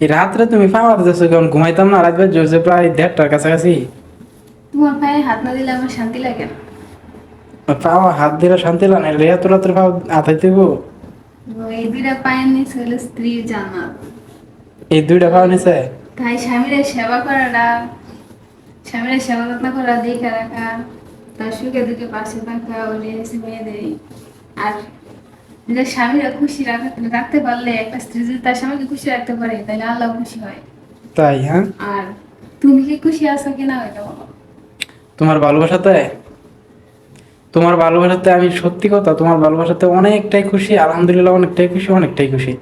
এই রাত্রে তুমি পাওয়া যাচ্ছ কেমন? ঘুমাইতাম না, রাত বাজে প্রায় 1:30টার কাছাকাছি। তোমার পায়ে হাত না দিলে আমার শান্তি লাগে না। পাওয়া হাত দিলে শান্তি লাগে না, এত রাত্রে পাও আতাই দিব। এই দুইটা পায়ের নিচে হলো স্ত্রীর জান্নাত। এই দুইটা পাওয়া নিছে। তাই স্বামীর সেবা করাটা, স্বামীর সেবা যত্ন করা, দেখে রাখা, তার সুখে দুঃখে পাশে থাকা, ওরে মেয়েদের। আর নিজের স্বামীরা খুশি রাখতে পারলে, একটা স্ত্রী যদি তার স্বামীকে খুশি রাখতে পারে তাহলে আল্লাহ খুশি হয়। তাই? হ্যাঁ। আর তুমি কি খুশি আছো কিনা এটা বলো। তোমার ভালোবাসাতে, তোমার ভালোবাসাতে আমি সত্যি কথা, তোমার ভালোবাসাতে অনেকটাই খুশি, আলহামদুলিল্লাহ অনেকটাই খুশি, অনেকটাই খুশি।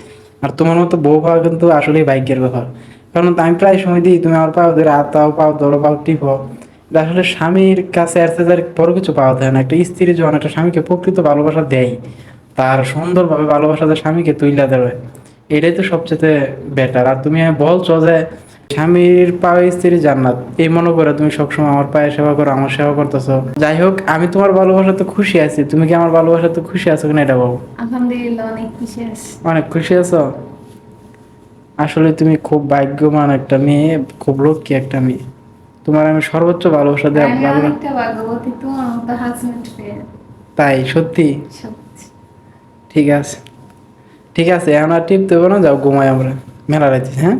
আর তোমার মতো বউ পাওয়া কিন্তু আসলেই ভাগ্যের ব্যাপার। কারণ আমি প্রায় সময় দিই, তুমি আমার পাও ধরে আতাও, পাও ধরো, পাও টিপো। এটা আসলে স্বামীর কাছে এর চেয়ে আর বড় কিছু পাওয়া যায় না। একটা স্ত্রী যখন একটা স্বামীকে প্রকৃত ভালোবাসা দেয়, তার সুন্দরভাবে ভালোবাসাতে স্বামীকে তুইলা দেবে, এটাই তো সবচেয়ে বেটার। আর তুমি বলছো যে স্বামীর পায়ে স্ত্রীর জান্নাত, এই মনে করে তুমি সবসময় আমার পায়ে সেবা করো, আমার সেবা করতেছো। যাই হোক, আমি তোমার ভালোবাসাতে খুশি আছি। তুমি কি আমার ভালোবাসাতে খুশি আছো কিনা এটা বলো। আলহামদুলিল্লাহ অনেক খুশি আছি। অনেক খুশি আছো। আসলে তুমি খুব ভাগ্যবান একটা মেয়ে, খুব লক্ষ্মী একটা মেয়ে। তোমার আমি সর্বোচ্চ ভালোবাসা আর দেওয়া আমি ভালো। অনেকটা ভাগ্যবতী তোমার মতো হাজবেন্ড পেয়ে। তাই? সত্যি? সত্যি। ঠিক আছে, ঠিক আছে, এখন আর টিপতে হবে না, যাও ঘুমাই আমরা। মেলা রাখছি, হ্যাঁ।